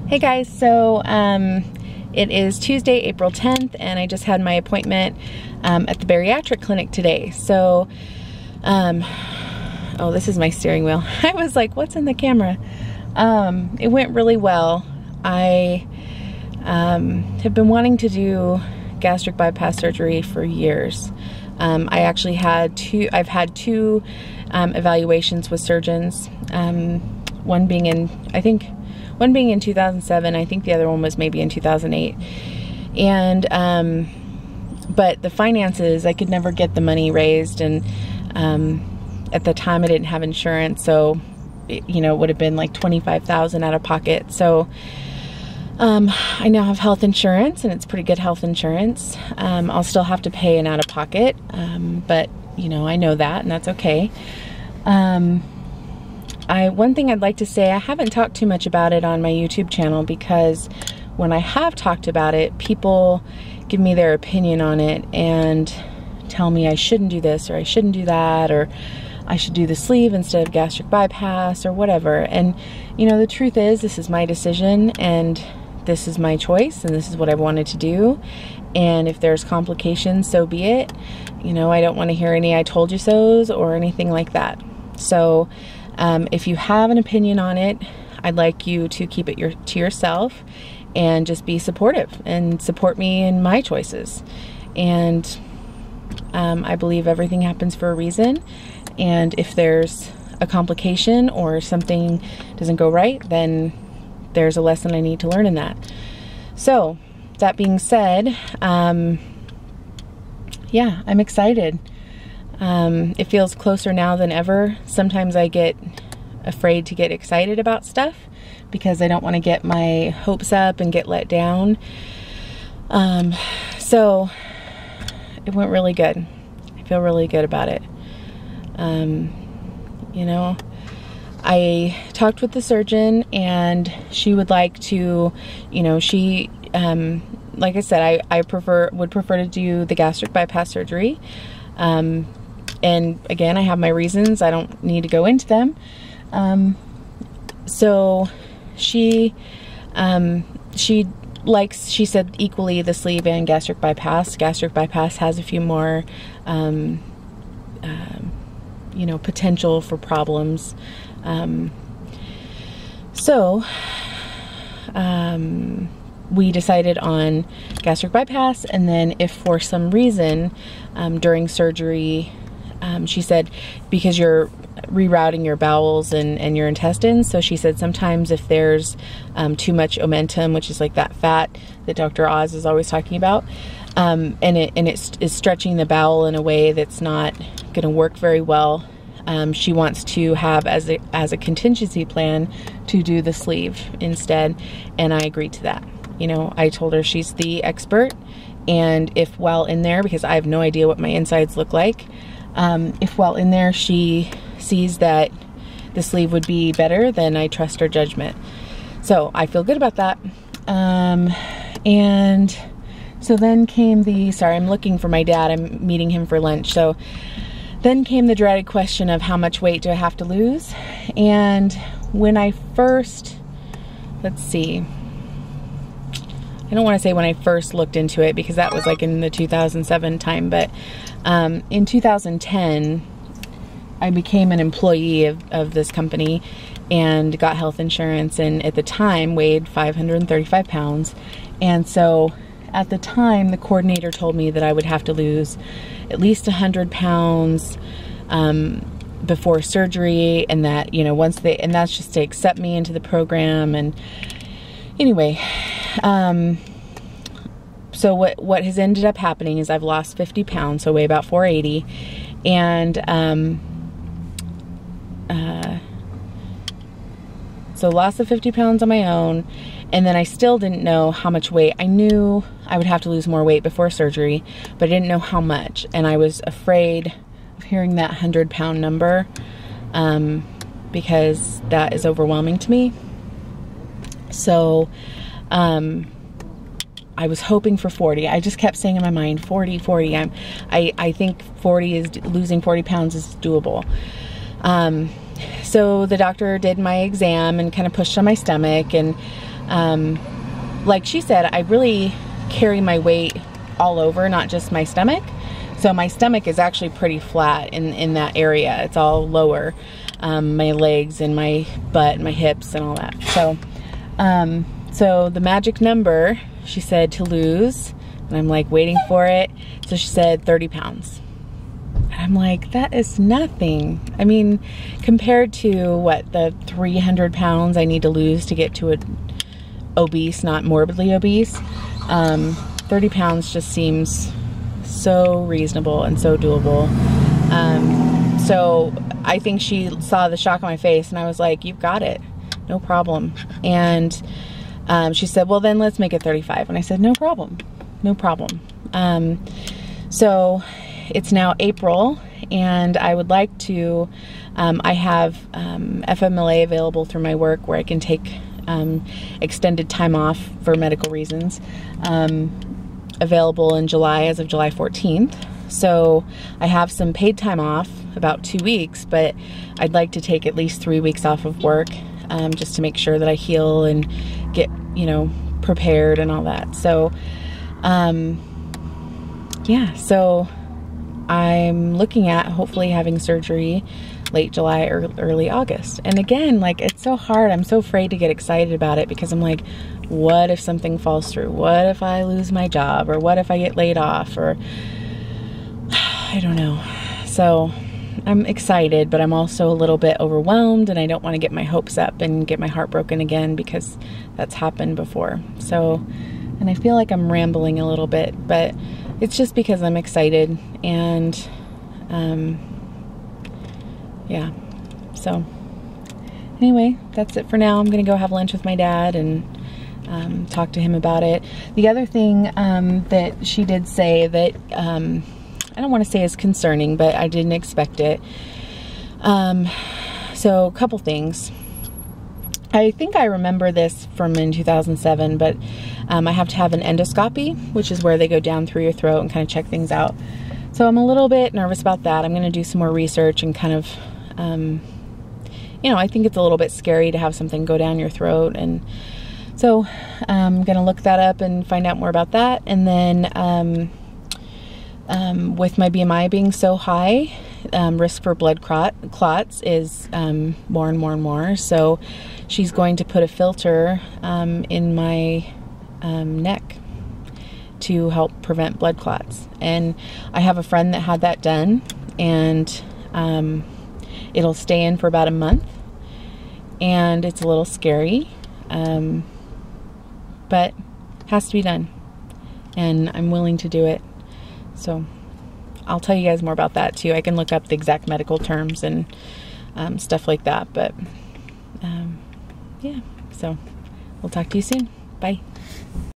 Hey guys, so it is Tuesday, April 10th, and I just had my appointment at the Bariatric clinic today. So, oh, this is my steering wheel. I was like, what's in the camera? It went really well. I have been wanting to do gastric bypass surgery for years. I actually had I've had two evaluations with surgeons, one being in 2007, I think the other one was maybe in 2008. And, but the finances, I could never get the money raised, and at the time I didn't have insurance, so, you know, it would have been like $25,000 out of pocket. So, I now have health insurance, and it's pretty good health insurance. I'll still have to pay an out of pocket, but, you know, I know that, and that's okay. One thing I'd like to say, I haven't talked too much about it on my YouTube channel, because when I have talked about it, people give me their opinion on it and tell me I shouldn't do this or I shouldn't do that, or I should do the sleeve instead of gastric bypass or whatever. And you know, the truth is, this is my decision and this is my choice and this is what I wanted to do. And if there's complications, so be it. You know, I don't want to hear any I told you so's or anything like that. So if you have an opinion on it, I'd like you to keep it to yourself and just be supportive and support me in my choices. And I believe everything happens for a reason. And if there's a complication or something doesn't go right, then there's a lesson I need to learn in that. So that being said, yeah, I'm excited. It feels closer now than ever. Sometimes I get afraid to get excited about stuff because I don't want to get my hopes up and get let down. So it went really good. I feel really good about it. You know, I talked with the surgeon and she would like to, you know, she, like I said, I would prefer to do the gastric bypass surgery. And again, I have my reasons. I don't need to go into them. So she said equally the sleeve and gastric bypass. Gastric bypass has a few more, you know, potential for problems. So we decided on gastric bypass, and then if for some reason during surgery, she said, because you're rerouting your bowels and your intestines, so she said sometimes if there's too much omentum, which is like that fat that Dr. Oz is always talking about, and it is stretching the bowel in a way that's not going to work very well, she wants to have as a contingency plan to do the sleeve instead, and I agreed to that. You know, I told her she's the expert, and if while in there, because I have no idea what my insides look like, if while in there she sees that the sleeve would be better, then I trust her judgment. So I feel good about that. And so then came sorry, I'm looking for my dad. I'm meeting him for lunch. So then came the dreaded question of how much weight do I have to lose? And when I first, let's see, I don't want to say when I first looked into it, because that was like in the 2007 time, but in 2010, I became an employee of this company and got health insurance, and at the time weighed 535 pounds. And so at the time, the coordinator told me that I would have to lose at least 100 pounds before surgery, and that, you know, and that's just to accept me into the program. And anyway, so what has ended up happening is I've lost 50 pounds, so I weigh about 480, and so lost the 50 pounds on my own, and then I still didn't know how much weight. I knew I would have to lose more weight before surgery, but I didn't know how much, and I was afraid of hearing that 100-pound number, because that is overwhelming to me. So I was hoping for 40. I just kept saying in my mind, 40. I think 40 is, losing 40 pounds is doable. So the doctor did my exam and kind of pushed on my stomach, and like she said, I really carry my weight all over, not just my stomach. So my stomach is actually pretty flat in that area. It's all lower, my legs and my butt and my hips and all that. So, so the magic number, she said, to lose, and I'm like waiting for it. So she said 30 pounds. And I'm like, that is nothing. I mean, compared to what, the 300 pounds I need to lose to get to a obese, not morbidly obese, 30 pounds just seems so reasonable and so doable. So I think she saw the shock on my face, and I was like, you've got it, no problem. And she said, well, then let's make it 35. And I said, no problem, no problem. So it's now April, and I would like to, I have FMLA available through my work where I can take extended time off for medical reasons, available in July as of July 14th. So I have some paid time off, about 2 weeks, but I'd like to take at least 3 weeks off of work, just to make sure that I heal and get, you know, prepared and all that. So, yeah, so I'm looking at hopefully having surgery late July or early August. And again, like, it's so hard. I'm so afraid to get excited about it because I'm like, what if something falls through? What if I lose my job? Or what if I get laid off? Or I don't know. So I'm excited, but I'm also a little bit overwhelmed, and I don't want to get my hopes up and get my heart broken again, because that's happened before. So, and I feel like I'm rambling a little bit, but it's just because I'm excited. And yeah, so anyway, that's it for now. I'm gonna go have lunch with my dad and talk to him about it. The other thing that she did say that I don't want to say is concerning, but I didn't expect it. So a couple things. I think I remember this from in 2007, but I have to have an endoscopy, which is where they go down through your throat and kind of check things out. So I'm a little bit nervous about that. I'm going to do some more research and kind of, you know, I think it's a little bit scary to have something go down your throat. And so I'm going to look that up and find out more about that. And then with my BMI being so high, risk for blood clots is more and more and more. So she's going to put a filter in my neck to help prevent blood clots. And I have a friend that had that done, and it'll stay in for about a month, and it's a little scary, but has to be done, and I'm willing to do it. So I'll tell you guys more about that too. I can look up the exact medical terms and stuff like that, but yeah, so we'll talk to you soon. Bye.